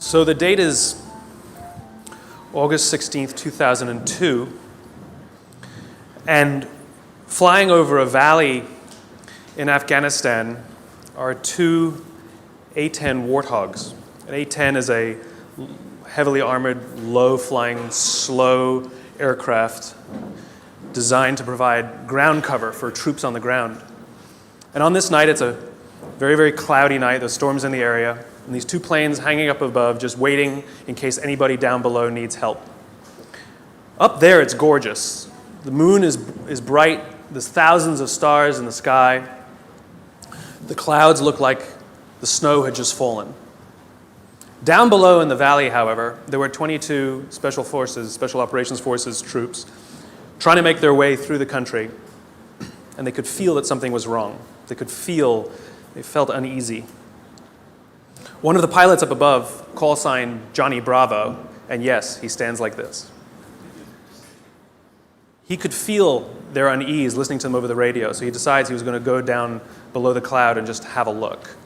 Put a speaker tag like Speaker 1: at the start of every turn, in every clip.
Speaker 1: So the date is August 16th, 2002, and flying over a valley in Afghanistan are two A-10 Warthogs. An A-10 is a heavily armored, low-flying, slow aircraft designed to provide ground cover for troops on the ground. And on this night, it's a very, very cloudy night. There's storms in the area. And these two planes hanging up above, just waiting in case anybody down below needs help. Up there, it's gorgeous. The moon is bright. There's thousands of stars in the sky. The clouds look like the snow had just fallen. Down below in the valley, however, there were 22 Special Operations Forces troops trying to make their way through the country, and they could feel that something was wrong. They felt uneasy. One of the pilots up above, call sign Johnny Bravo, and yes, he stands like this. He could feel their unease listening to them over the radio, so he decides he was going to go down below the cloud and just have a look.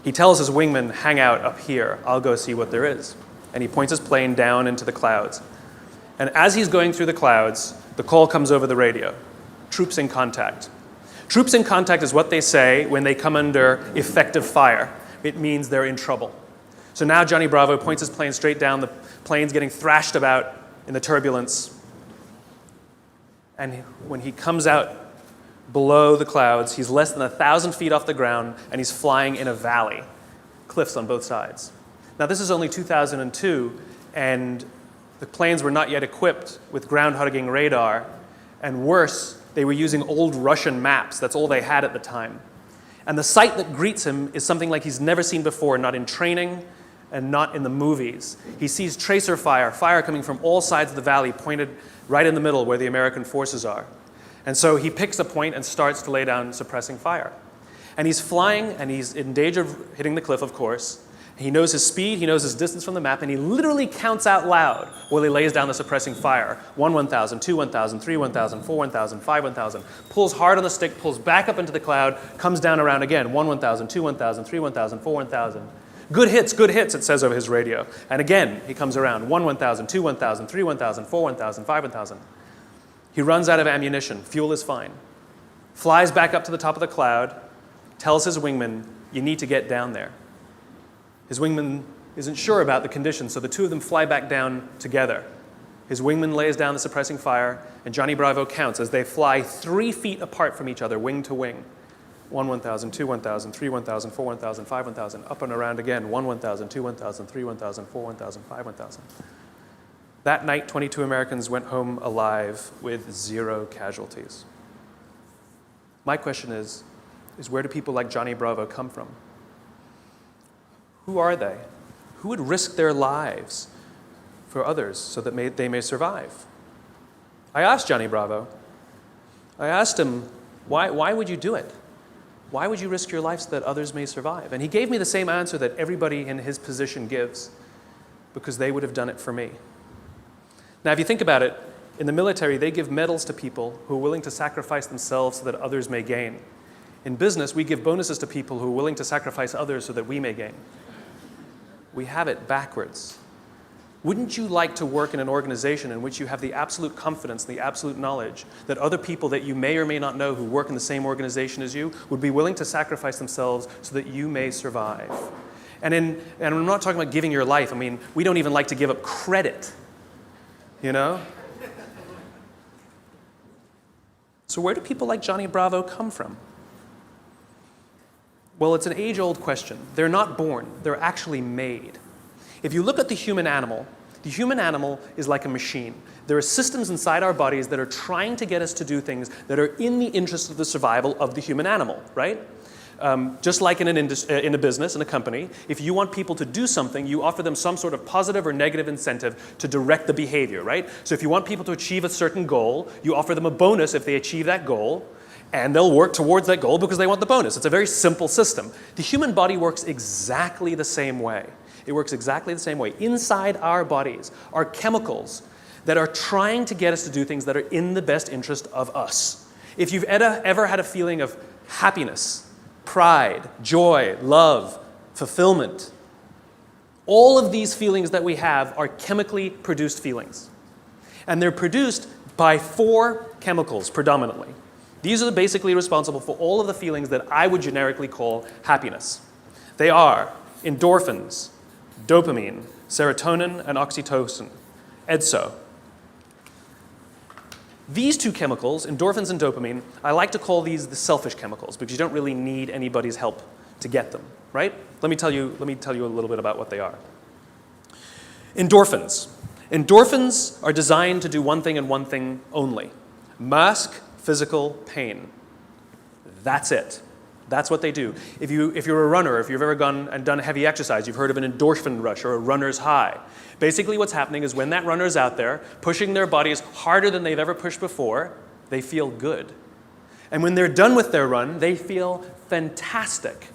Speaker 1: He tells his wingman, hang out up here, I'll go see what there is. And he points his plane down into the clouds. And as he's going through the clouds, the call comes over the radio, troops in contact. Troops in contact is what they say when they come under effective fire. It means they're in trouble. So now Johnny Bravo points his plane straight down. The plane's getting thrashed about in the turbulence. And when he comes out below the clouds, he's less than 1,000 feet off the ground, and he's flying in a valley, cliffs on both sides. Now, this is only 2002, and the planes were not yet equipped with ground-hugging radar, and worse, they were using old Russian maps. That's all they had at the time. And the sight that greets him is something like he's never seen before, not in training and not in the movies. He sees tracer fire coming from all sides of the valley, pointed right in the middle where the American forces are. And so he picks a point and starts to lay down suppressing fire. And he's flying, and he's in danger of hitting the cliff, of course. He knows his speed, he knows his distance from the map, and he literally counts out loud while he lays down the suppressing fire. 1, 1,000, 2, 1,000, 3, 1,000, 4, 1,000, 5, 1,000. Pulls hard on the stick, pulls back up into the cloud, comes down around again. 1, 1,000, 2, 1,000, 3, 1,000, 4, 1,000. Good hits, it says over his radio. And again, he comes around. 1, 1,000, 2, 1,000, 3, 1,000, 4, 1,000, 5, 1,000. He runs out of ammunition. Fuel is fine. Flies back up to the top of the cloud, tells his wingman, you need to get down there. His wingman isn't sure about the conditions, so the two of them fly back down together. His wingman lays down the suppressing fire, and Johnny Bravo counts as they fly 3 feet apart from each other, wing to wing. 1, 1,000, 2, 1,000, 3, 1,000, 4, 1,000, 5, 1,000, up and around again. 1, 1,000, 2, 1,000, 3, 1,000, 4, 1,000, 5, 1,000. That night, 22 Americans went home alive with 0 casualties. My question is where do people like Johnny Bravo come from? Who are they? Who would risk their lives for others so that they may survive? I asked Johnny Bravo. I asked him, why would you do it? Why would you risk your life so that others may survive? And he gave me the same answer that everybody in his position gives, because they would have done it for me. Now, if you think about it, in the military, they give medals to people who are willing to sacrifice themselves so that others may gain. In business, we give bonuses to people who are willing to sacrifice others so that we may gain. We have it backwards. Wouldn't you like to work in an organization in which you have the absolute confidence, the absolute knowledge that other people that you may or may not know who work in the same organization as you would be willing to sacrifice themselves so that you may survive? And I'm not talking about giving your life. I mean, we don't even like to give up credit, you know? So where do people like Johnny Bravo come from? Well, it's an age-old question. They're not born. They're actually made. If you look at the human animal is like a machine. There are systems inside our bodies that are trying to get us to do things that are in the interest of the survival of the human animal, right? Just like in a business, in a company, if you want people to do something, you offer them some sort of positive or negative incentive to direct the behavior, right? So if you want people to achieve a certain goal, you offer them a bonus if they achieve that goal, and they'll work towards that goal because they want the bonus. It's a very simple system. The human body works exactly the same way. It works exactly the same way. Inside our bodies are chemicals that are trying to get us to do things that are in the best interest of us. If you've ever had a feeling of happiness, pride, joy, love, fulfillment, All of these feelings that we have are chemically produced feelings. And they're produced by 4 chemicals predominantly. These are basically responsible for all of the feelings that I would generically call happiness. They are endorphins, dopamine, serotonin, and oxytocin, EDSO. These 2 chemicals, endorphins and dopamine, I like to call these the selfish chemicals because you don't really need anybody's help to get them, right? Let me tell you a little bit about what they are. Endorphins. Endorphins are designed to do one thing and one thing only: mask physical pain. That's it. That's what they do. If you're a runner, if you've ever gone and done heavy exercise, you've heard of an endorphin rush or a runner's high. Basically what's happening is when that runner's out there pushing their bodies harder than they've ever pushed before, they feel good. And when they're done with their run, they feel fantastic.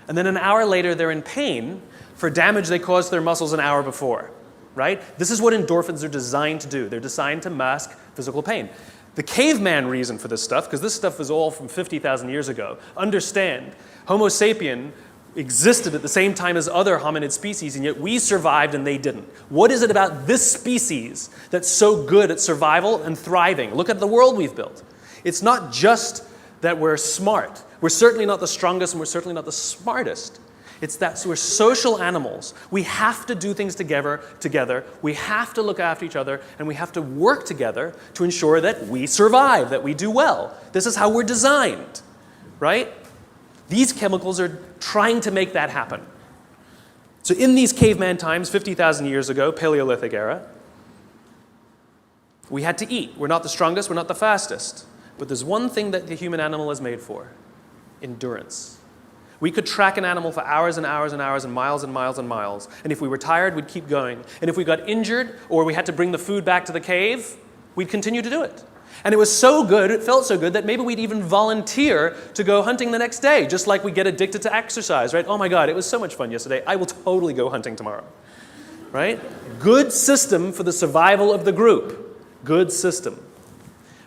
Speaker 1: And then an hour later, they're in pain for damage they caused their muscles an hour before, right? This is what endorphins are designed to do. They're designed to mask physical pain. The caveman reason for this stuff, because this stuff was all from 50,000 years ago, understand, Homo sapien existed at the same time as other hominid species, and yet we survived and they didn't. What is it about this species that's so good at survival and thriving? Look at the world we've built. It's not just that we're smart. We're certainly not the strongest and we're certainly not the smartest. It's that we're social animals. We have to do things together. We have to look after each other, and we have to work together to ensure that we survive, that we do well. This is how we're designed, right? These chemicals are trying to make that happen. So in these caveman times, 50,000 years ago, Paleolithic era, we had to eat. We're not the strongest, we're not the fastest. But there's one thing that the human animal is made for: endurance. We could track an animal for hours and hours and hours and miles and miles and miles. And if we were tired, we'd keep going. And if we got injured or we had to bring the food back to the cave, we'd continue to do it. And it was so good, it felt so good, that maybe we'd even volunteer to go hunting the next day, just like we get addicted to exercise, right? Oh my God, it was so much fun yesterday. I will totally go hunting tomorrow, right? Good system for the survival of the group. Good system.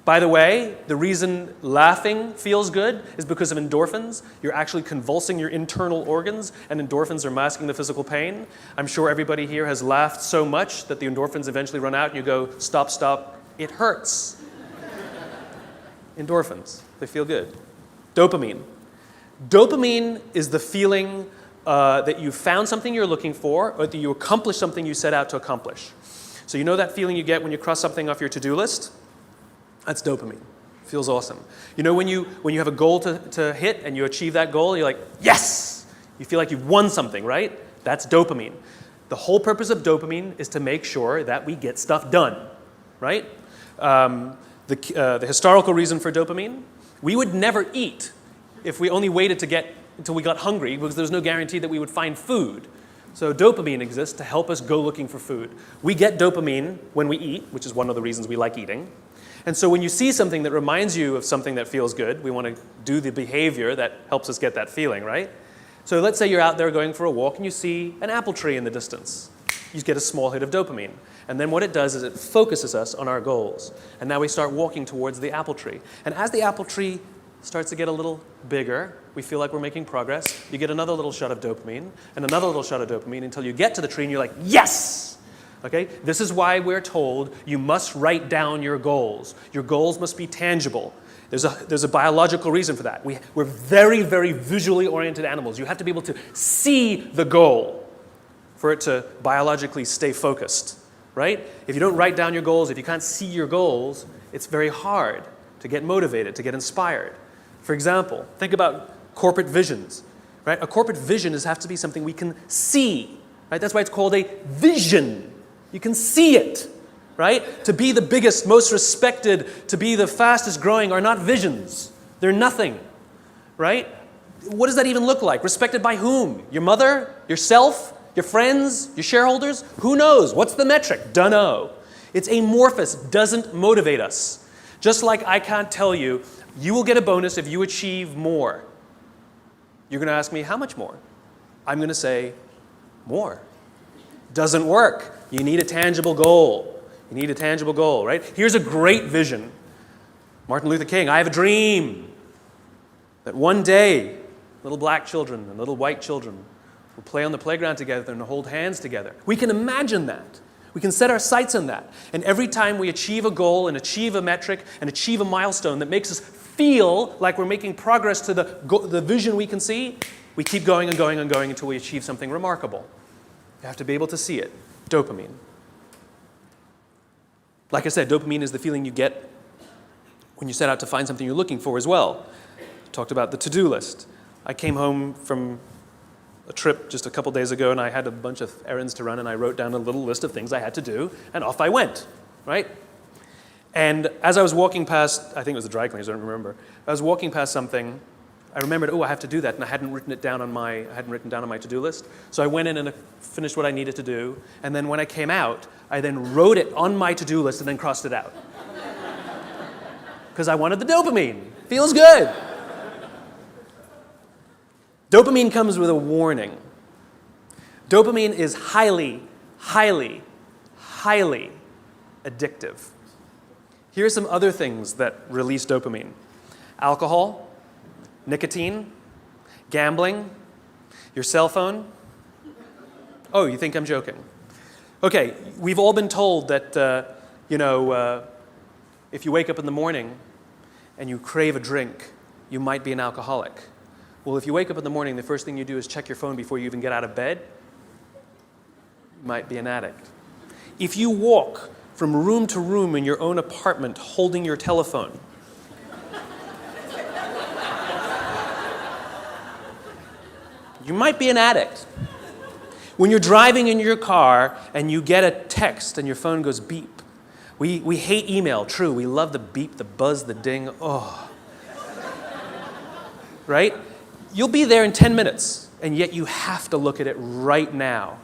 Speaker 1: By the way, the reason laughing feels good is because of endorphins. You're actually convulsing your internal organs, and endorphins are masking the physical pain. I'm sure everybody here has laughed so much that the endorphins eventually run out and you go, stop, stop, it hurts. Endorphins, they feel good. Dopamine. Dopamine is the feeling that you found something you're looking for, or that you accomplished something you set out to accomplish. So you know that feeling you get when you cross something off your to-do list? That's dopamine. Feels awesome. You know when you have a goal to hit and you achieve that goal, you're like, yes! You feel like you've won something, right? That's dopamine. The whole purpose of dopamine is to make sure that we get stuff done, right? The historical reason for dopamine, we would never eat if we only waited until we got hungry, because there's no guarantee that we would find food. So dopamine exists to help us go looking for food. We get dopamine when we eat, which is one of the reasons we like eating. And so when you see something that reminds you of something that feels good, we want to do the behavior that helps us get that feeling, right? So let's say you're out there going for a walk and you see an apple tree in the distance. You get a small hit of dopamine. And then what it does is it focuses us on our goals. And now we start walking towards the apple tree. And as the apple tree starts to get a little bigger, we feel like we're making progress. You get another little shot of dopamine and another little shot of dopamine until you get to the tree and you're like, yes! Okay? This is why we're told you must write down your goals. Your goals must be tangible. There's a biological reason for that. We're very, very visually oriented animals. You have to be able to see the goal for it to biologically stay focused, right? If you don't write down your goals, if you can't see your goals, it's very hard to get motivated, to get inspired. For example, think about corporate visions, right? A corporate vision has to be something we can see, right? That's why it's called a vision. You can see it, right? To be the biggest, most respected, to be the fastest growing are not visions. They're nothing, right? What does that even look like? Respected by whom? Your mother? Yourself? Your friends? Your shareholders? Who knows? What's the metric? Dunno. It's amorphous, doesn't motivate us. Just like I can't tell you, you will get a bonus if you achieve more. You're going to ask me, how much more? I'm going to say, more. Doesn't work. You need a tangible goal. You need a tangible goal, right? Here's a great vision. Martin Luther King, I have a dream that one day little black children and little white children We'll play on the playground together and hold hands together. We can imagine that. We can set our sights on that. And every time we achieve a goal and achieve a metric and achieve a milestone that makes us feel like we're making progress to the vision we can see, we keep going and going and going until we achieve something remarkable. You have to be able to see it. Dopamine. Like I said, dopamine is the feeling you get when you set out to find something you're looking for as well. Talked about the to-do list. I came home from a trip just a couple days ago, and I had a bunch of errands to run, and I wrote down a little list of things I had to do, and off I went, right? And as I was walking past, I think it was the dry cleaners, I don't remember. I was walking past something, I remembered, I have to do that, and I hadn't written down on my to-do list. So I went in and finished what I needed to do, and then when I came out, I then wrote it on my to-do list and then crossed it out. Because I wanted the dopamine. Feels good. Dopamine comes with a warning. Dopamine is highly, highly, highly addictive. Here are some other things that release dopamine. Alcohol, nicotine, gambling, your cell phone. Oh, you think I'm joking? Okay, we've all been told that, if you wake up in the morning and you crave a drink, you might be an alcoholic. Well, if you wake up in the morning, the first thing you do is check your phone before you even get out of bed, you might be an addict. If you walk from room to room in your own apartment holding your telephone, you might be an addict. When you're driving in your car and you get a text and your phone goes beep. We hate email, true. We love the beep, the buzz, the ding. Oh. Right? You'll be there in 10 minutes, and yet you have to look at it right now.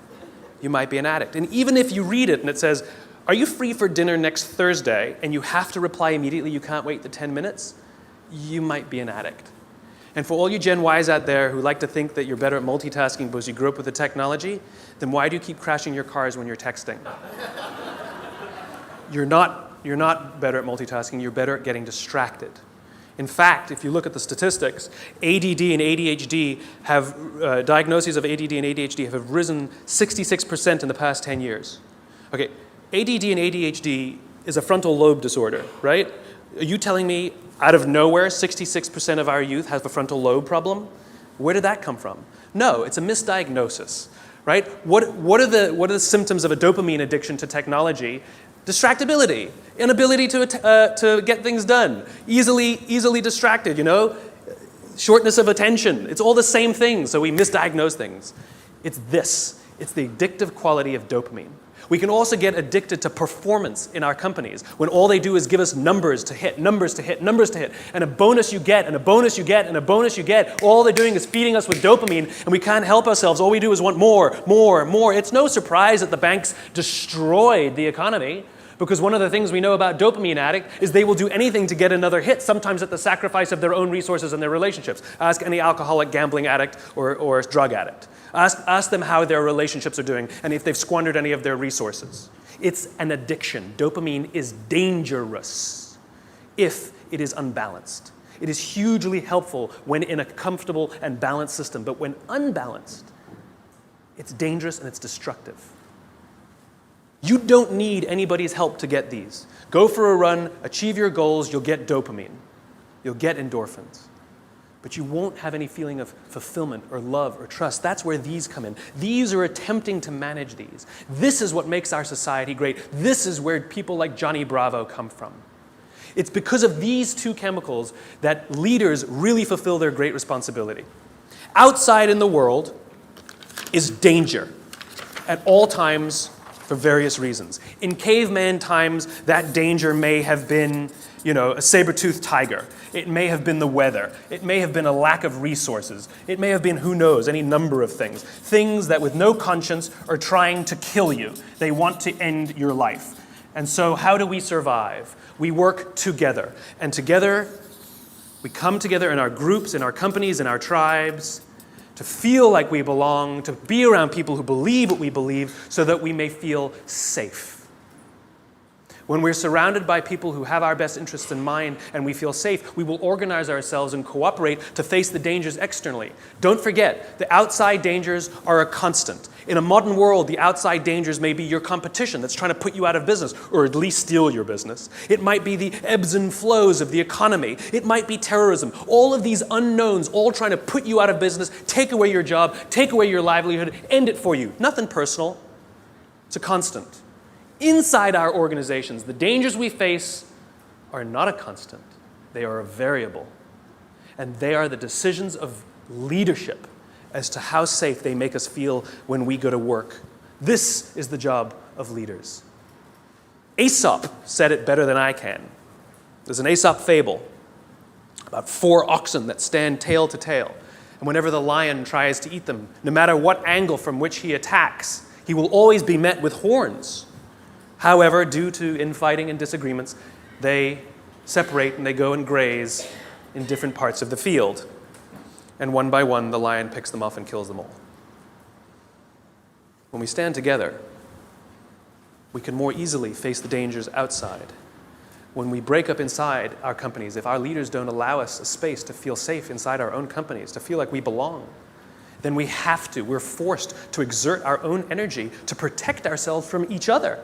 Speaker 1: You might be an addict. And even if you read it and it says, are you free for dinner next Thursday, and you have to reply immediately, you can't wait the 10 minutes, you might be an addict. And for all you Gen Ys out there who like to think that you're better at multitasking because you grew up with the technology, then why do you keep crashing your cars when you're texting? You're not better at multitasking, you're better at getting distracted. In fact, if you look at the statistics, ADD and ADHD have, diagnoses of ADD and ADHD have risen 66% in the past 10 years. Okay, ADD and ADHD is a frontal lobe disorder, right? Are you telling me out of nowhere 66% of our youth have a frontal lobe problem? Where did that come from? No, it's a misdiagnosis, right? What are the symptoms of a dopamine addiction to technology? Distractibility, inability to get things done, easily distracted, shortness of attention. It's all the same thing, so we misdiagnose things. It's the addictive quality of dopamine. We can also get addicted to performance in our companies when all they do is give us numbers to hit, numbers to hit, numbers to hit, and a bonus you get, and a bonus you get, and a bonus you get. All they're doing is feeding us with dopamine, and we can't help ourselves. All we do is want more, more, more. It's no surprise that the banks destroyed the economy, because one of the things we know about dopamine addict is they will do anything to get another hit, sometimes at the sacrifice of their own resources and their relationships. Ask any alcoholic, gambling addict, or drug addict. Ask them how their relationships are doing and if they've squandered any of their resources. It's an addiction. Dopamine is dangerous if it is unbalanced. It is hugely helpful when in a comfortable and balanced system, but when unbalanced, it's dangerous and it's destructive. You don't need anybody's help to get these. Go for a run, achieve your goals, you'll get dopamine. You'll get endorphins. But you won't have any feeling of fulfillment or love or trust. That's where these come in. These are attempting to manage these. This is what makes our society great. This is where people like Johnny Bravo come from. It's because of these two chemicals that leaders really fulfill their great responsibility. Outside in the world is danger at all times for various reasons. In caveman times, that danger may have been, a saber-toothed tiger. It may have been the weather. It may have been a lack of resources. It may have been, who knows, any number of things. Things that with no conscience are trying to kill you. They want to end your life. And so how do we survive? We work together. And together, we come together in our groups, in our companies, in our tribes, to feel like we belong, to be around people who believe what we believe, so that we may feel safe. When we're surrounded by people who have our best interests in mind and we feel safe, we will organize ourselves and cooperate to face the dangers externally. Don't forget, the outside dangers are a constant. In a modern world, the outside dangers may be your competition that's trying to put you out of business, or at least steal your business. It might be the ebbs and flows of the economy. It might be terrorism. All of these unknowns, all trying to put you out of business, take away your job, take away your livelihood, end it for you. Nothing personal. It's a constant. Inside our organizations, the dangers we face are not a constant. They are a variable. And they are the decisions of leadership as to how safe they make us feel when we go to work. This is the job of leaders. Aesop said it better than I can. There's an Aesop fable about 4 oxen that stand tail to tail. And whenever the lion tries to eat them, no matter what angle from which he attacks, he will always be met with horns. However, due to infighting and disagreements, they separate and they go and graze in different parts of the field. And one by one, the lion picks them off and kills them all. When we stand together, we can more easily face the dangers outside. When we break up inside our companies, if our leaders don't allow us a space to feel safe inside our own companies, to feel like we belong, then we're forced to exert our own energy to protect ourselves from each other.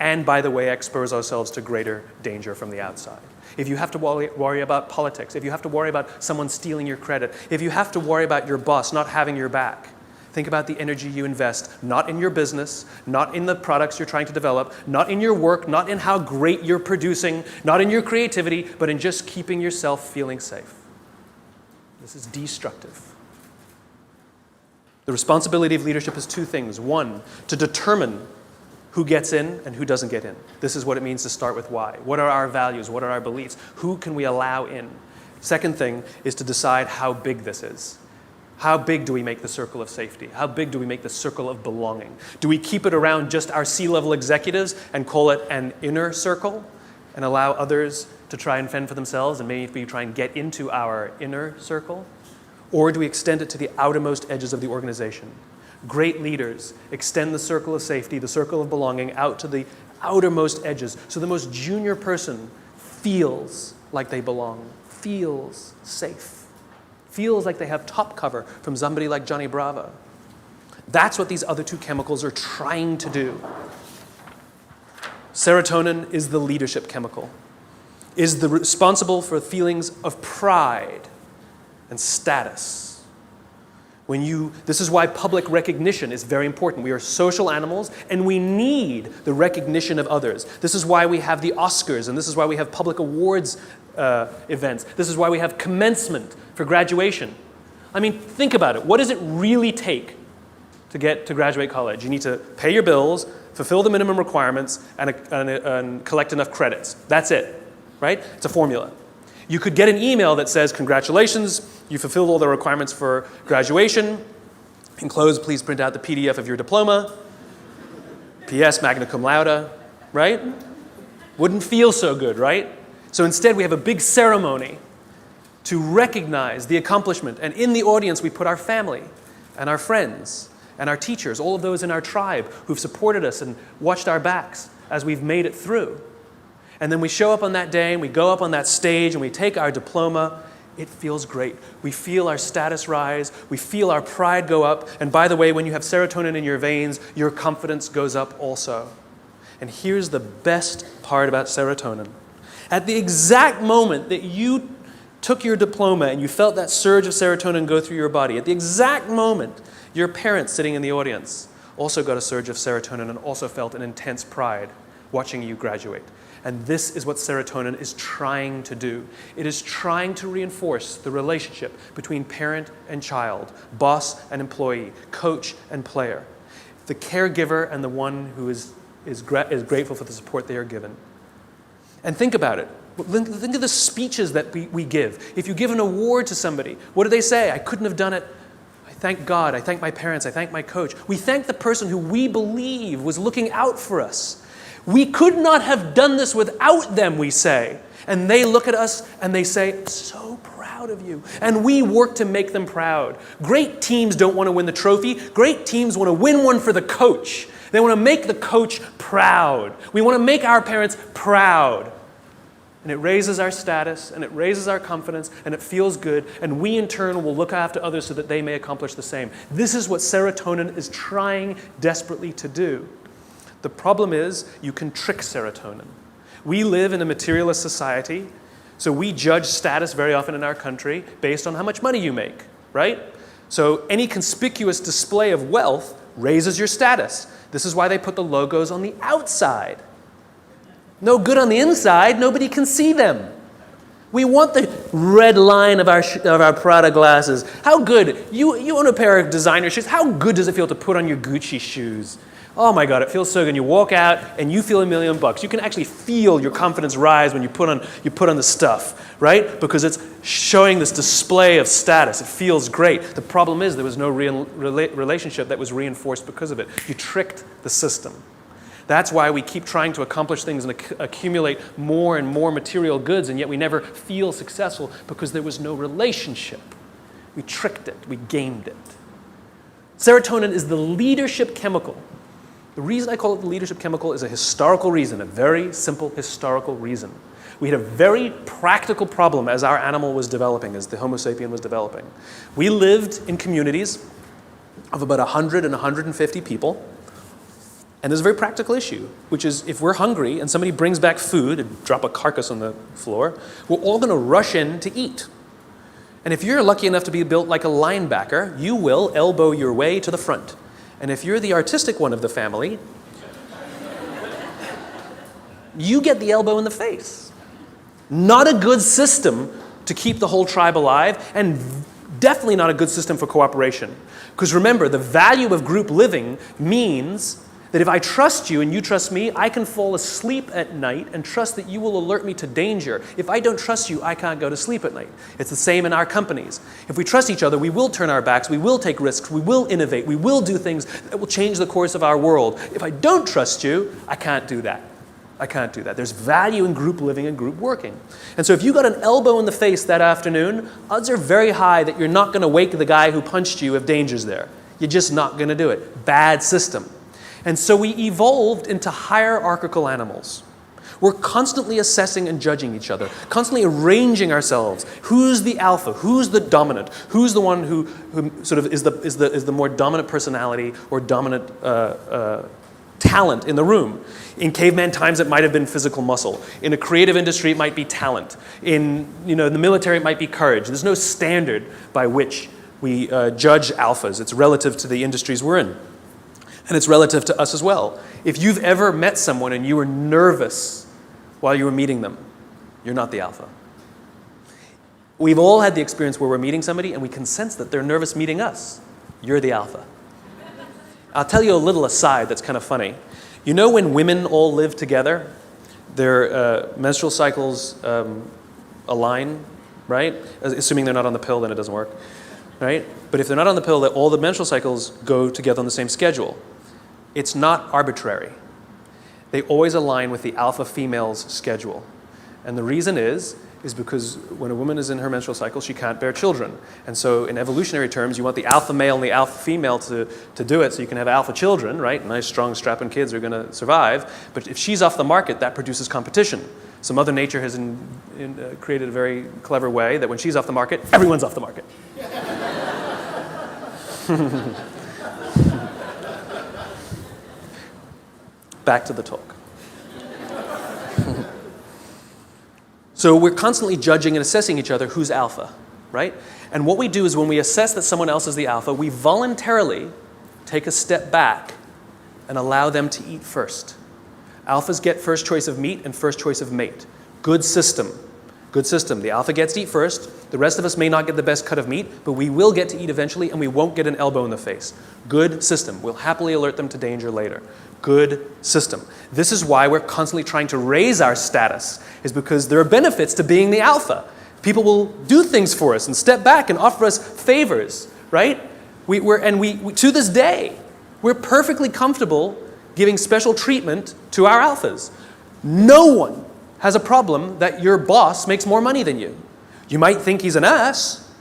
Speaker 1: And, by the way, expose ourselves to greater danger from the outside. If you have to worry about politics, if you have to worry about someone stealing your credit, if you have to worry about your boss not having your back, think about the energy you invest, not in your business, not in the products you're trying to develop, not in your work, not in how great you're producing, not in your creativity, but in just keeping yourself feeling safe. This is destructive. The responsibility of leadership is 2 things. 1, to determine who gets in and who doesn't get in. This is what it means to start with why. What are our values? What are our beliefs? Who can we allow in? Second thing is to decide how big this is. How big do we make the circle of safety? How big do we make the circle of belonging? Do we keep it around just our C-level executives and call it an inner circle and allow others to try and fend for themselves and maybe try and get into our inner circle? Or do we extend it to the outermost edges of the organization? Great leaders extend the circle of safety, the circle of belonging, out to the outermost edges. So the most junior person feels like they belong, feels safe, feels like they have top cover from somebody like Johnny Bravo. That's what these other 2 chemicals are trying to do. Serotonin is the leadership chemical, is responsible for feelings of pride and status. This is why public recognition is very important. We are social animals, and we need the recognition of others. This is why we have the Oscars, and this is why we have public awards events. This is why we have commencement for graduation. I mean, think about it. What does it really take to get to graduate college? You need to pay your bills, fulfill the minimum requirements, and collect enough credits. That's it, right? It's a formula. You could get an email that says, congratulations, you fulfilled all the requirements for graduation. Enclosed, please print out the PDF of your diploma. P.S. magna cum laude, right? Wouldn't feel so good, right? So instead, we have a big ceremony to recognize the accomplishment. And in the audience, we put our family and our friends and our teachers, all of those in our tribe who've supported us and watched our backs as we've made it through. And then we show up on that day, and we go up on that stage, and we take our diploma. It feels great. We feel our status rise. We feel our pride go up. And by the way, when you have serotonin in your veins, your confidence goes up also. And here's the best part about serotonin. At the exact moment that you took your diploma and you felt that surge of serotonin go through your body, at the exact moment, your parents sitting in the audience also got a surge of serotonin and also felt an intense pride watching you graduate. And this is what serotonin is trying to do. It is trying to reinforce the relationship between parent and child, boss and employee, coach and player, the caregiver and the one who is grateful for the support they are given. And think about it. Think of the speeches that we give. If you give an award to somebody, what do they say? I couldn't have done it. I thank God. I thank my parents. I thank my coach. We thank the person who we believe was looking out for us. We could not have done this without them, we say. And they look at us and they say, so proud of you. And we work to make them proud. Great teams don't want to win the trophy. Great teams want to win one for the coach. They want to make the coach proud. We want to make our parents proud. And it raises our status, and it raises our confidence, and it feels good, and we in turn will look after others so that they may accomplish the same. This is what serotonin is trying desperately to do. The problem is you can trick serotonin. We live in a materialist society, so we judge status very often in our country based on how much money you make, right? So any conspicuous display of wealth raises your status. This is why they put the logos on the outside. No good on the inside, nobody can see them. We want the red line of our Prada glasses. How good, you own a pair of designer shoes, how good does it feel to put on your Gucci shoes? Oh my God, it feels so good. You walk out and you feel $1 million. You can actually feel your confidence rise when you put on the stuff, right? Because it's showing this display of status. It feels great. The problem is there was no real relationship that was reinforced because of it. You tricked the system. That's why we keep trying to accomplish things and accumulate more and more material goods, and yet we never feel successful because there was no relationship. We tricked it. We gamed it. Serotonin is the leadership chemical. The reason I call it the leadership chemical is a historical reason, a very simple historical reason. We had a very practical problem as our animal was developing, as the Homo sapien was developing. We lived in communities of about 100 and 150 people. And there's a very practical issue, which is if we're hungry and somebody brings back food and drop a carcass on the floor, we're all going to rush in to eat. And if you're lucky enough to be built like a linebacker, you will elbow your way to the front. And if you're the artistic one of the family, you get the elbow in the face. Not a good system to keep the whole tribe alive, and definitely not a good system for cooperation. Because remember, the value of group living means that if I trust you and you trust me, I can fall asleep at night and trust that you will alert me to danger. If I don't trust you, I can't go to sleep at night. It's the same in our companies. If we trust each other, we will turn our backs, we will take risks, we will innovate, we will do things that will change the course of our world. If I don't trust you, I can't do that. I can't do that. There's value in group living and group working. And so if you got an elbow in the face that afternoon, odds are very high that you're not going to wake the guy who punched you if danger's there. You're just not going to do it. Bad system. And so we evolved into hierarchical animals. We're constantly assessing and judging each other, constantly arranging ourselves. Who's the alpha? Who's the dominant? Who's the one who sort of is the more dominant personality or dominant talent in the room? In caveman times, it might have been physical muscle. In a creative industry, it might be talent. In the military, it might be courage. There's no standard by which we judge alphas. It's relative to the industries we're in. And it's relative to us as well. If you've ever met someone and you were nervous while you were meeting them, you're not the alpha. We've all had the experience where we're meeting somebody and we can sense that they're nervous meeting us. You're the alpha. I'll tell you a little aside that's kind of funny. You know when women all live together, their menstrual cycles align, right? Assuming they're not on the pill, then it doesn't work, right? But if they're not on the pill, all the menstrual cycles go together on the same schedule. It's not arbitrary. They always align with the alpha female's schedule. And the reason is because when a woman is in her menstrual cycle, she can't bear children. And so in evolutionary terms, you want the alpha male and the alpha female to do it so you can have alpha children, right? Nice, strong, strapping kids are going to survive. But if she's off the market, that produces competition. So Mother Nature has created a very clever way that when she's off the market, everyone's off the market. Back to the talk. So we're constantly judging and assessing each other who's alpha, right? And what we do is when we assess that someone else is the alpha, we voluntarily take a step back and allow them to eat first. Alphas get first choice of meat and first choice of mate. Good system. Good system. The alpha gets to eat first. The rest of us may not get the best cut of meat, but we will get to eat eventually, and we won't get an elbow in the face. Good system. We'll happily alert them to danger later. Good system. This is why we're constantly trying to raise our status, is because there are benefits to being the alpha. People will do things for us and step back and offer us favors, right? We to this day, we're perfectly comfortable giving special treatment to our alphas. No one has a problem that your boss makes more money than you. You might think he's an ass,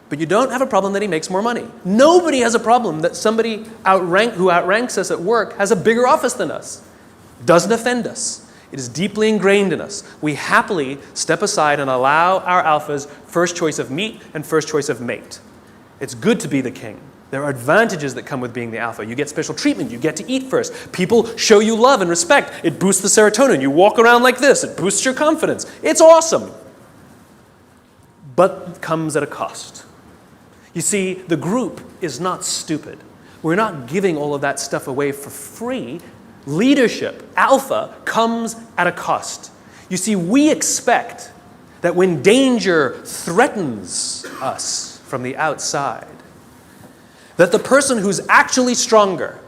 Speaker 1: but you don't have a problem that he makes more money. Nobody has a problem that somebody who outranks us at work has a bigger office than us. Doesn't offend us. It is deeply ingrained in us. We happily step aside and allow our alphas first choice of meat and first choice of mate. It's good to be the king. There are advantages that come with being the alpha. You get special treatment. You get to eat first. People show you love and respect. It boosts the serotonin. You walk around like this. It boosts your confidence. It's awesome. But it comes at a cost. You see, the group is not stupid. We're not giving all of that stuff away for free. Leadership, alpha, comes at a cost. You see, we expect that when danger threatens us from the outside, that the person who's actually stronger,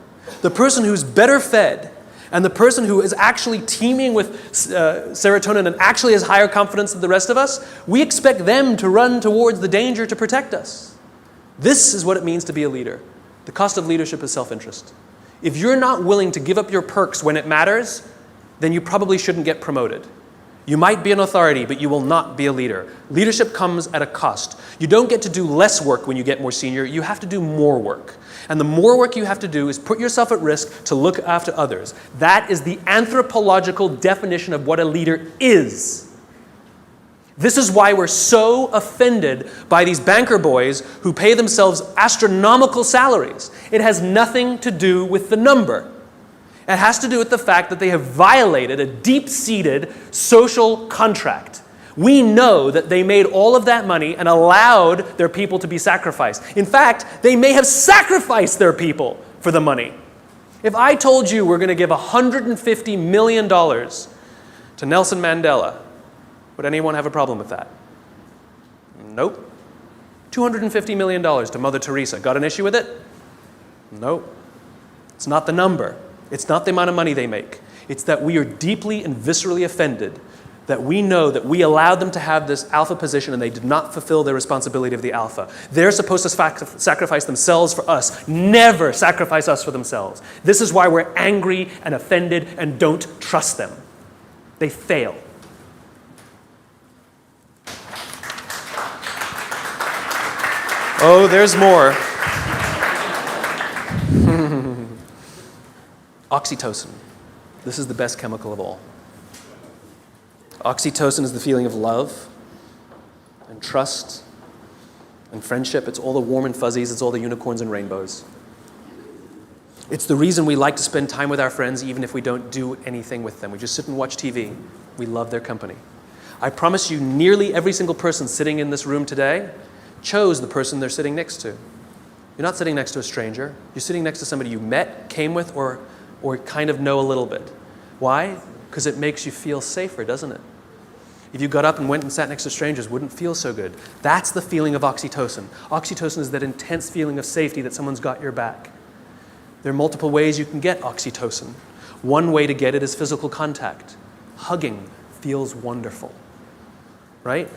Speaker 1: the person who's better fed, and the person who is actually teeming with serotonin and actually has higher confidence than the rest of us, we expect them to run towards the danger to protect us. This is what it means to be a leader. The cost of leadership is self-interest. If you're not willing to give up your perks when it matters, then you probably shouldn't get promoted. You might be an authority, but you will not be a leader. Leadership comes at a cost. You don't get to do less work when you get more senior. You have to do more work. And the more work you have to do is put yourself at risk to look after others. That is the anthropological definition of what a leader is. This is why we're so offended by these banker boys who pay themselves astronomical salaries. It has nothing to do with the number. It has to do with the fact that they have violated a deep-seated social contract. We know that they made all of that money and allowed their people to be sacrificed. In fact, they may have sacrificed their people for the money. If I told you we're going to give $150 million to Nelson Mandela, would anyone have a problem with that? Nope. $250 million to Mother Teresa. Got an issue with it? Nope. It's not the number. It's not the amount of money they make. It's that we are deeply and viscerally offended that we know that we allowed them to have this alpha position and they did not fulfill their responsibility of the alpha. They're supposed to sacrifice themselves for us. Never sacrifice us for themselves. This is why we're angry and offended and don't trust them. They fail. Oh, there's more. Oxytocin. This is the best chemical of all. Oxytocin is the feeling of love and trust and friendship. It's all the warm and fuzzies. It's all the unicorns and rainbows. It's the reason we like to spend time with our friends even if we don't do anything with them. We just sit and watch TV. We love their company. I promise you, nearly every single person sitting in this room today chose the person they're sitting next to. You're not sitting next to a stranger. You're sitting next to somebody you met, came with, or kind of know a little bit. Why? Because it makes you feel safer, doesn't it? If you got up and went and sat next to strangers, wouldn't feel so good. That's the feeling of oxytocin. Oxytocin is that intense feeling of safety that someone's got your back. There are multiple ways you can get oxytocin. One way to get it is physical contact. Hugging feels wonderful. Right?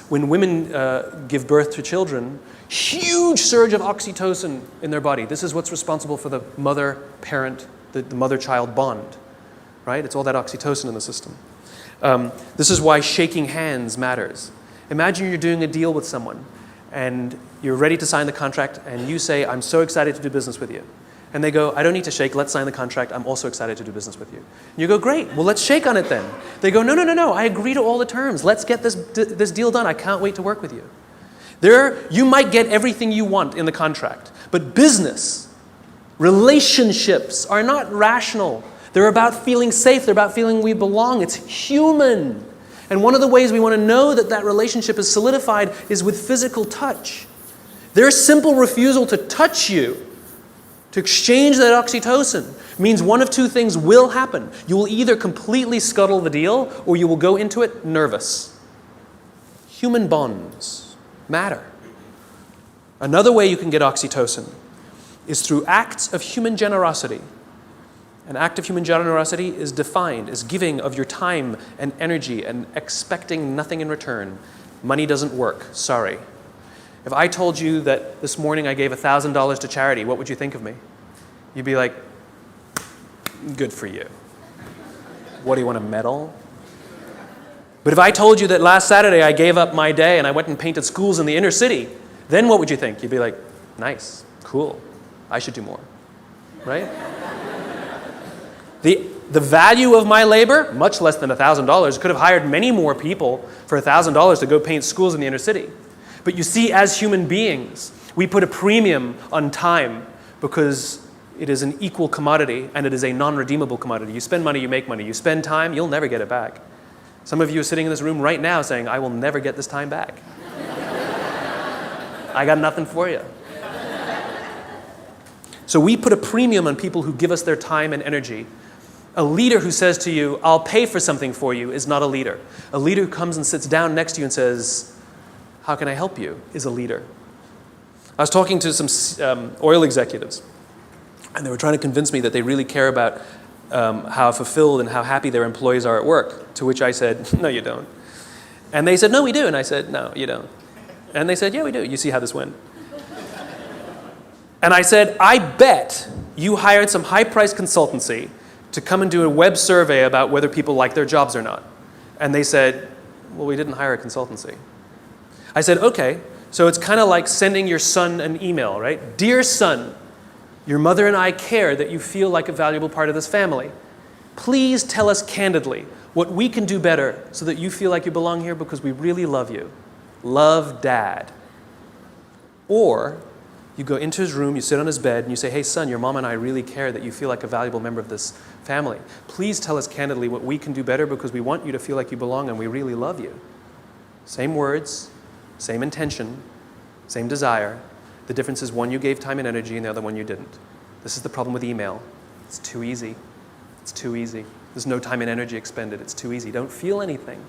Speaker 1: When women give birth to children, huge surge of oxytocin in their body. This is what's responsible for the mother-parent, the mother-child bond. Right? It's all that oxytocin in the system. This is why shaking hands matters. Imagine you're doing a deal with someone and you're ready to sign the contract and you say, I'm so excited to do business with you. And they go, I don't need to shake, let's sign the contract, I'm also excited to do business with you. And you go, great, well let's shake on it then. They go, no, I agree to all the terms, let's get this deal done, I can't wait to work with you. You might get everything you want in the contract, but business, relationships are not rational. They're about feeling safe, they're about feeling we belong, it's human. And one of the ways we want to know that that relationship is solidified is with physical touch. Their simple refusal to touch you, to exchange that oxytocin, means one of two things will happen. You will either completely scuttle the deal or you will go into it nervous. Human bonds matter. Another way you can get oxytocin is through acts of human generosity. An act of human generosity is defined as giving of your time and energy and expecting nothing in return. Money doesn't work, sorry. If I told you that this morning I gave $1,000 to charity, what would you think of me? You'd be like, good for you. What, do you want a medal? But if I told you that last Saturday I gave up my day and I went and painted schools in the inner city, then what would you think? You'd be like, nice, cool, I should do more, right? The value of my labor, much less than $1,000. Could have hired many more people for $1,000 to go paint schools in the inner city. But you see, as human beings, we put a premium on time because it is an equal commodity and it is a non-redeemable commodity. You spend money, you make money. You spend time, you'll never get it back. Some of you are sitting in this room right now saying, I will never get this time back. I got nothing for you. So we put a premium on people who give us their time and energy. A leader who says to you, I'll pay for something for you, is not a leader. A leader who comes and sits down next to you and says, how can I help you, is a leader. I was talking to some oil executives, and they were trying to convince me that they really care about how fulfilled and how happy their employees are at work, to which I said, no, you don't. And they said, no, we do. And I said, no, you don't. And they said, yeah, we do. You see how this went. And I said, I bet you hired some high-priced consultancy to come and do a web survey about whether people like their jobs or not. And they said, well, we didn't hire a consultancy. I said, okay, so it's kind of like sending your son an email, right? Dear son, your mother and I care that you feel like a valuable part of this family. Please tell us candidly what we can do better so that you feel like you belong here because we really love you. Love, Dad. Or you go into his room, you sit on his bed, and you say, hey, son, your mom and I really care that you feel like a valuable member of this family. Please tell us candidly what we can do better because we want you to feel like you belong and we really love you. Same words, same intention, same desire. The difference is one you gave time and energy and the other one you didn't. This is the problem with email. It's too easy. It's too easy. There's no time and energy expended. It's too easy. Don't feel anything.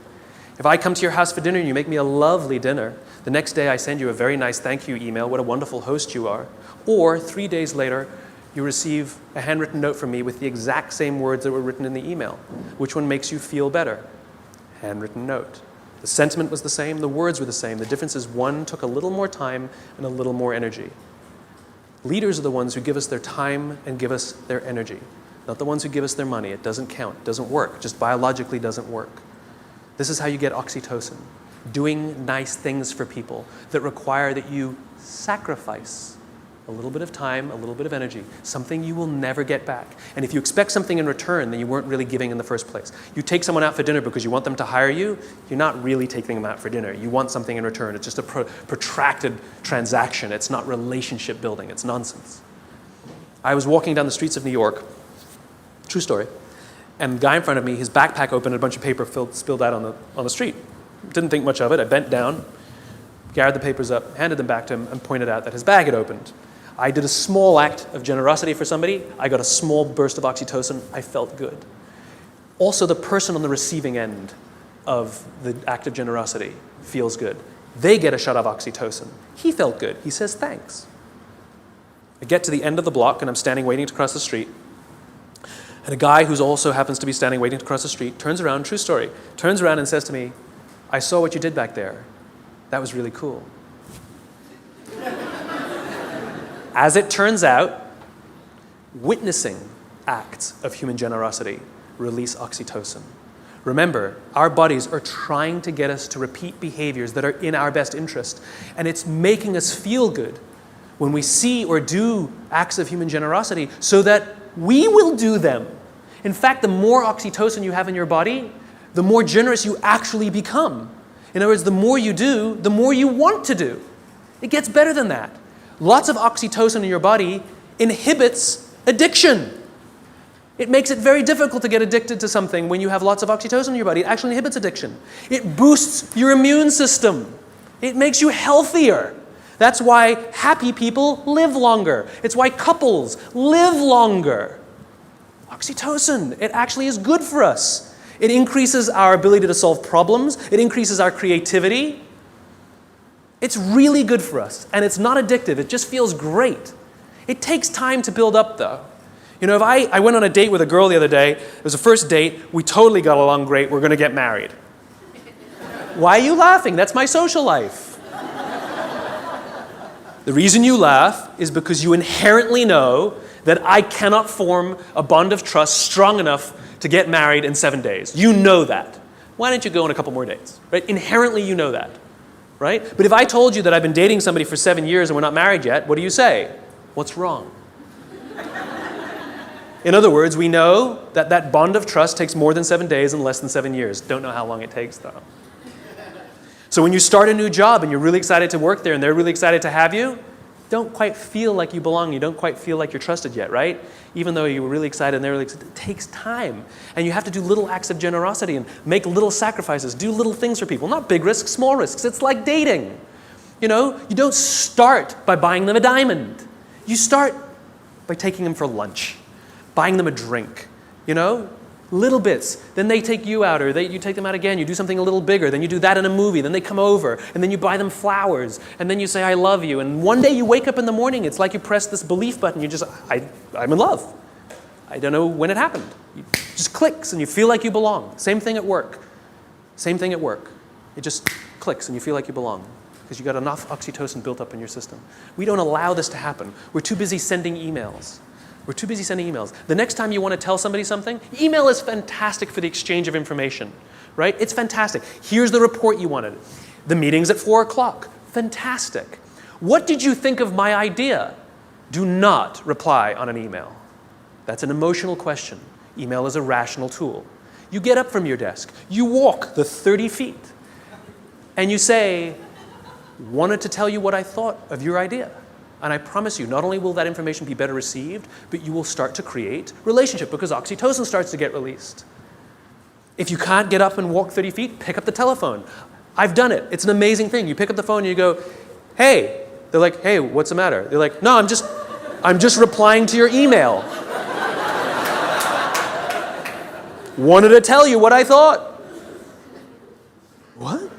Speaker 1: If I come to your house for dinner and you make me a lovely dinner, the next day I send you a very nice thank you email, what a wonderful host you are. Or 3 days later, you receive a handwritten note from me with the exact same words that were written in the email. Which one makes you feel better? Handwritten note. The sentiment was the same, the words were the same. The difference is one took a little more time and a little more energy. Leaders are the ones who give us their time and give us their energy, not the ones who give us their money. It doesn't count, it doesn't work, just biologically doesn't work. This is how you get oxytocin, doing nice things for people that require that you sacrifice a little bit of time, a little bit of energy, something you will never get back. And if you expect something in return, then you weren't really giving in the first place. You take someone out for dinner because you want them to hire you, you're not really taking them out for dinner. You want something in return. It's just a protracted transaction. It's not relationship building. It's nonsense. I was walking down the streets of New York, true story, and the guy in front of me, his backpack opened and a bunch of paper spilled out on the street. Didn't think much of it. I bent down, gathered the papers up, handed them back to him, and pointed out that his bag had opened. I did a small act of generosity for somebody. I got a small burst of oxytocin. I felt good. Also, the person on the receiving end of the act of generosity feels good. They get a shot of oxytocin. He felt good. He says thanks. I get to the end of the block, and I'm standing waiting to cross the street. And a guy who also happens to be standing waiting to cross the street turns around, true story, turns around and says to me, I saw what you did back there. That was really cool. As it turns out, witnessing acts of human generosity release oxytocin. Remember, our bodies are trying to get us to repeat behaviors that are in our best interest, and it's making us feel good when we see or do acts of human generosity so that we will do them. In fact, the more oxytocin you have in your body, the more generous you actually become. In other words, the more you do, the more you want to do. It gets better than that. Lots of oxytocin in your body inhibits addiction. It makes it very difficult to get addicted to something when you have lots of oxytocin in your body. It actually inhibits addiction. It boosts your immune system. It makes you healthier. That's why happy people live longer. It's why couples live longer. Oxytocin, it actually is good for us. It increases our ability to solve problems. It increases our creativity. It's really good for us, and it's not addictive. It just feels great. It takes time to build up, though. You know, if I went on a date with a girl the other day, it was a first date, we totally got along great, we're going to get married. Why are you laughing? That's my social life. The reason you laugh is because you inherently know that I cannot form a bond of trust strong enough to get married in 7 days. You know that. Why don't you go on a couple more dates? Right? Inherently, you know that. Right? But if I told you that I've been dating somebody for 7 years and we're not married yet, what do you say? What's wrong? In other words, we know that that bond of trust takes more than 7 days and less than 7 years. Don't know how long it takes, though. So when you start a new job and you're really excited to work there and they're really excited to have you, don't quite feel like you belong. You don't quite feel like you're trusted yet, right? Even though you were really excited and they're really excited, it takes time. And you have to do little acts of generosity and make little sacrifices, do little things for people. Not big risks, small risks. It's like dating. You know, you don't start by buying them a diamond. You start by taking them for lunch, buying them a drink, you know? Little bits. Then they take you out, or you take them out again. You do something a little bigger. Then you do that in a movie. Then they come over, and then you buy them flowers, and then you say, I love you. And one day you wake up in the morning, it's like you press this belief button. You just, I'm in love. I don't know when it happened. It just clicks, and you feel like you belong. Same thing at work. Same thing at work. It just clicks, and you feel like you belong because you got enough oxytocin built up in your system. We don't allow this to happen. We're too busy sending emails. We're too busy sending emails. The next time you want to tell somebody something, email is fantastic for the exchange of information, right? It's fantastic. Here's the report you wanted. The meeting's at 4 o'clock. Fantastic. What did you think of my idea? Do not reply on an email. That's an emotional question. Email is a rational tool. You get up from your desk. You walk the 30 feet. And you say, wanted to tell you what I thought of your idea. And I promise you, not only will that information be better received, but you will start to create relationship because oxytocin starts to get released. If you can't get up and walk 30 feet, pick up the telephone. I've done it. It's an amazing thing. You pick up the phone and you go, hey. They're like, hey, what's the matter? They're like, no, I'm just replying to your email. Wanted to tell you what I thought. What?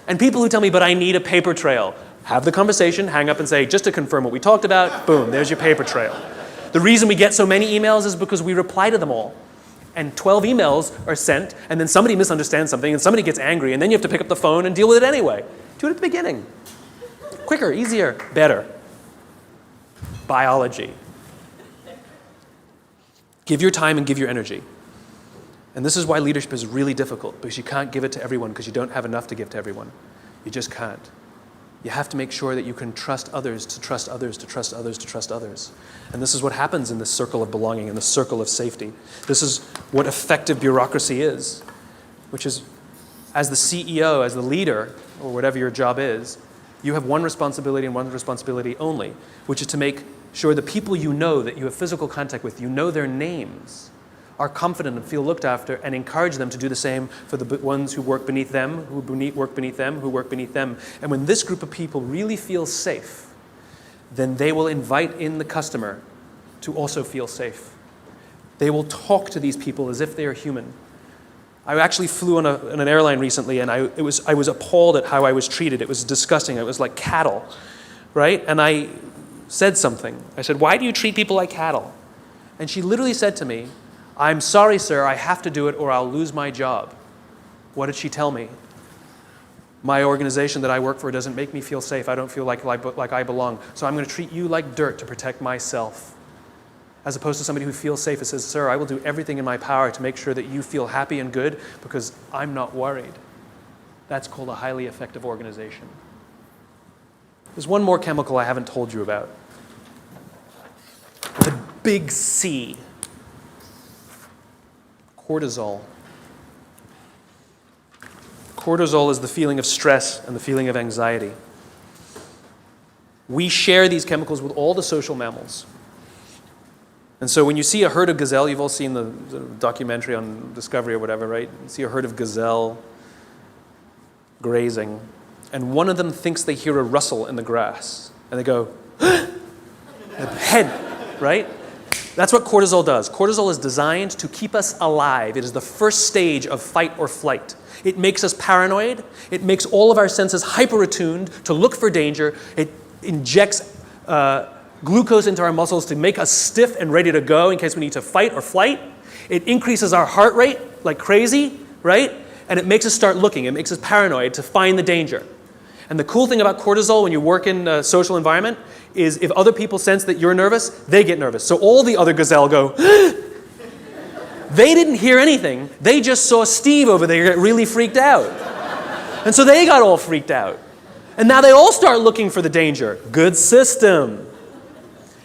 Speaker 1: And people who tell me, but I need a paper trail. Have the conversation, hang up and say, just to confirm what we talked about, boom, there's your paper trail. The reason we get so many emails is because we reply to them all. And 12 emails are sent, and then somebody misunderstands something, and somebody gets angry, and then you have to pick up the phone and deal with it anyway. Do it at the beginning. Quicker, easier, better. Biology. Give your time and give your energy. And this is why leadership is really difficult, because you can't give it to everyone because you don't have enough to give to everyone. You just can't. You have to make sure that you can trust others, to trust others, to trust others, to trust others. And this is what happens in this circle of belonging, in the circle of safety. This is what effective bureaucracy is, which is, as the CEO, as the leader, or whatever your job is, you have one responsibility and one responsibility only, which is to make sure the people you know that you have physical contact with, you know their names, are confident and feel looked after, and encourage them to do the same for the ones who work beneath them, who work beneath them, who work beneath them. And when this group of people really feel safe, then they will invite in the customer to also feel safe. They will talk to these people as if they are human. I actually flew on an airline recently, and I was appalled at how I was treated. It was disgusting. It was like cattle, right? And I said something. I said, why do you treat people like cattle? And she literally said to me, I'm sorry, sir, I have to do it or I'll lose my job. What did she tell me? My organization that I work for doesn't make me feel safe. I don't feel like I belong. So I'm going to treat you like dirt to protect myself. As opposed to somebody who feels safe and says, sir, I will do everything in my power to make sure that you feel happy and good because I'm not worried. That's called a highly effective organization. There's one more chemical I haven't told you about. The big C. Cortisol. Cortisol is the feeling of stress and the feeling of anxiety. We share these chemicals with all the social mammals. And so when you see a herd of gazelle, you've all seen the documentary on Discovery or whatever, right? You see a herd of gazelle grazing, and one of them thinks they hear a rustle in the grass, and they go, head, right? That's what cortisol does. Cortisol is designed to keep us alive. It is the first stage of fight or flight. It makes us paranoid. It makes all of our senses hyper-attuned to look for danger. It injects glucose into our muscles to make us stiff and ready to go in case we need to fight or flight. It increases our heart rate like crazy, right? And it makes us start looking. It makes us paranoid to find the danger. And the cool thing about cortisol when you work in a social environment is if other people sense that you're nervous, they get nervous. So all the other gazelle go, They didn't hear anything. They just saw Steve over there get really freaked out. And so they got all freaked out. And now they all start looking for the danger. Good system.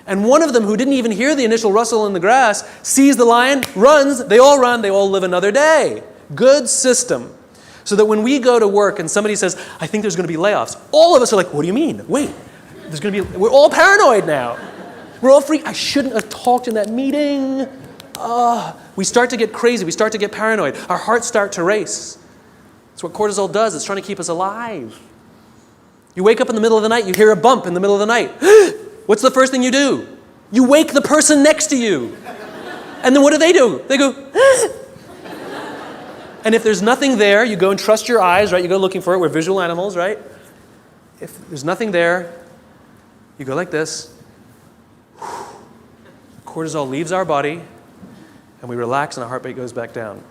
Speaker 1: And one of them, who didn't even hear the initial rustle in the grass, sees the lion, runs, they all live another day. Good system. So that when we go to work and somebody says, I think there's going to be layoffs, all of us are like, what do you mean? Wait, we're all paranoid now. We're all freaked. I shouldn't have talked in that meeting. We start to get crazy. We start to get paranoid. Our hearts start to race. That's what cortisol does. It's trying to keep us alive. You wake up in the middle of the night, you hear a bump in the middle of the night. What's the first thing you do? You wake the person next to you. And then what do? They go, And if there's nothing there, you go and trust your eyes, right? You go looking for it. We're visual animals, right? If there's nothing there, you go like this. Cortisol leaves our body, and we relax, and our heart rate goes back down.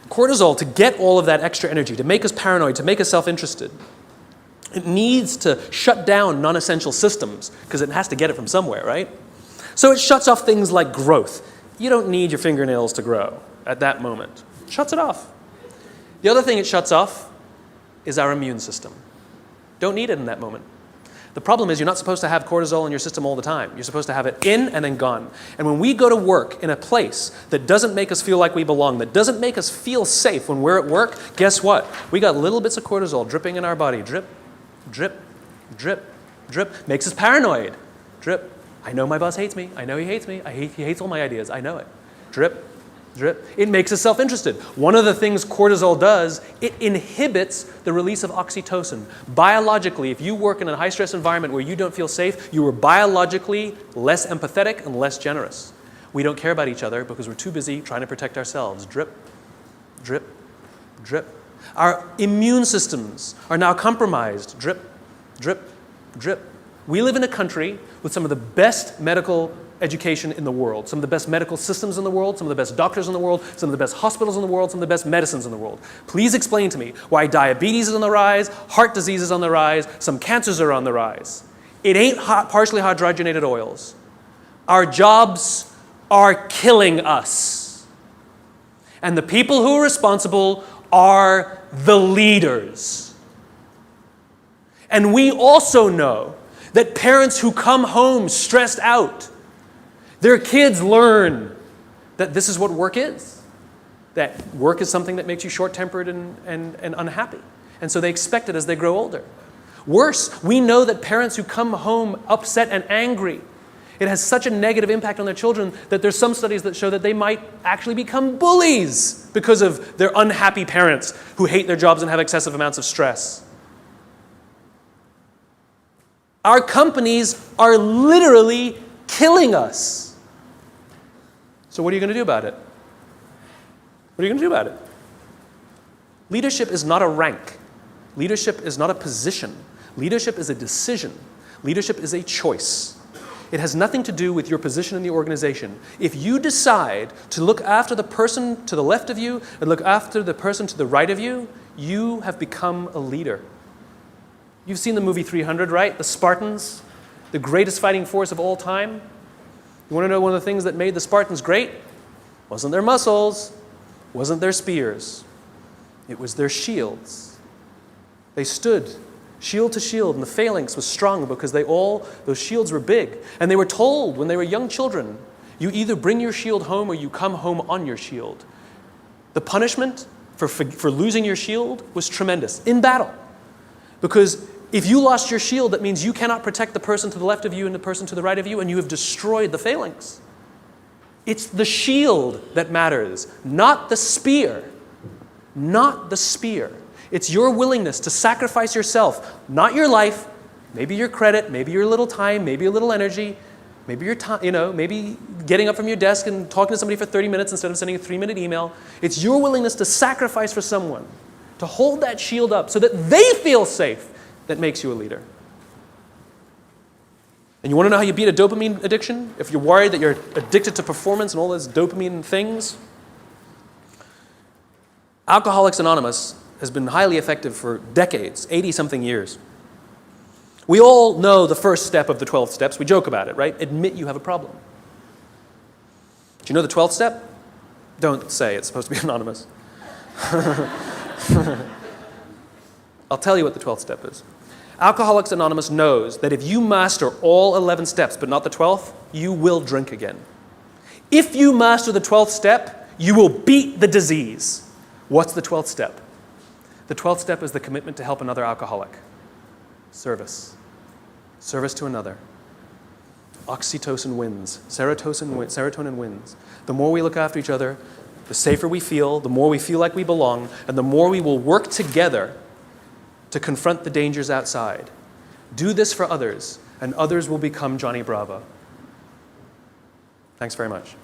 Speaker 1: Cortisol, to get all of that extra energy, to make us paranoid, to make us self-interested, it needs to shut down non-essential systems because it has to get it from somewhere, right? So it shuts off things like growth. You don't need your fingernails to grow at that moment. It shuts it off. The other thing it shuts off is our immune system. Don't need it in that moment. The problem is you're not supposed to have cortisol in your system all the time. You're supposed to have it in and then gone. And when we go to work in a place that doesn't make us feel like we belong, that doesn't make us feel safe when we're at work, guess what? We got little bits of cortisol dripping in our body. Drip, drip, drip, drip. Makes us paranoid. Drip. I know my boss hates me. I know he hates me. He hates all my ideas. I know it. Drip, drip. It makes us self-interested. One of the things cortisol does, it inhibits the release of oxytocin. Biologically, if you work in a high-stress environment where you don't feel safe, you are biologically less empathetic and less generous. We don't care about each other because we're too busy trying to protect ourselves. Drip, drip, drip. Our immune systems are now compromised. Drip, drip, drip. We live in a country with some of the best medical education in the world, some of the best medical systems in the world, some of the best doctors in the world, some of the best hospitals in the world, some of the best medicines in the world. Please explain to me why diabetes is on the rise, heart disease is on the rise, some cancers are on the rise. It ain't partially hydrogenated oils. Our jobs are killing us. And the people who are responsible are the leaders. And we also know that parents who come home stressed out, their kids learn that this is what work is. That work is something that makes you short-tempered and unhappy. And so they expect it as they grow older. Worse, we know that parents who come home upset and angry, it has such a negative impact on their children that there's some studies that show that they might actually become bullies because of their unhappy parents who hate their jobs and have excessive amounts of stress. Our companies are literally killing us. So what are you going to do about it? What are you going to do about it? Leadership is not a rank. Leadership is not a position. Leadership is a decision. Leadership is a choice. It has nothing to do with your position in the organization. If you decide to look after the person to the left of you and look after the person to the right of you, you have become a leader. You've seen the movie 300, right? The Spartans, the greatest fighting force of all time. You want to know one of the things that made the Spartans great? Wasn't their muscles, wasn't their spears. It was their shields. They stood shield to shield, and the phalanx was strong because those shields were big. And they were told when they were young children, you either bring your shield home or you come home on your shield. The punishment for losing your shield was tremendous in battle. Because if you lost your shield, that means you cannot protect the person to the left of you and the person to the right of you, and you have destroyed the phalanx. It's the shield that matters, not the spear. Not the spear. It's your willingness to sacrifice yourself, not your life, maybe your credit, maybe your little time, maybe a little energy, maybe your time, maybe getting up from your desk and talking to somebody for 30 minutes instead of sending a 3-minute email. It's your willingness to sacrifice for someone, to hold that shield up so that they feel safe, that makes you a leader. And you want to know how you beat a dopamine addiction? If you're worried that you're addicted to performance and all those dopamine things, Alcoholics Anonymous has been highly effective for decades, 80-something years. We all know the first step of the 12 steps. We joke about it, right? Admit you have a problem. Do you know the 12th step? Don't say, it's supposed to be anonymous. I'll tell you what the 12th step is. Alcoholics Anonymous knows that if you master all 11 steps, but not the 12th, you will drink again. If you master the 12th step, you will beat the disease. What's the 12th step? The 12th step is the commitment to help another alcoholic. Service. Service to another. Oxytocin wins. Serotonin wins. The more we look after each other, the safer we feel, the more we feel like we belong, and the more we will work together to confront the dangers outside. Do this for others, and others will become Johnny Bravo. Thanks very much.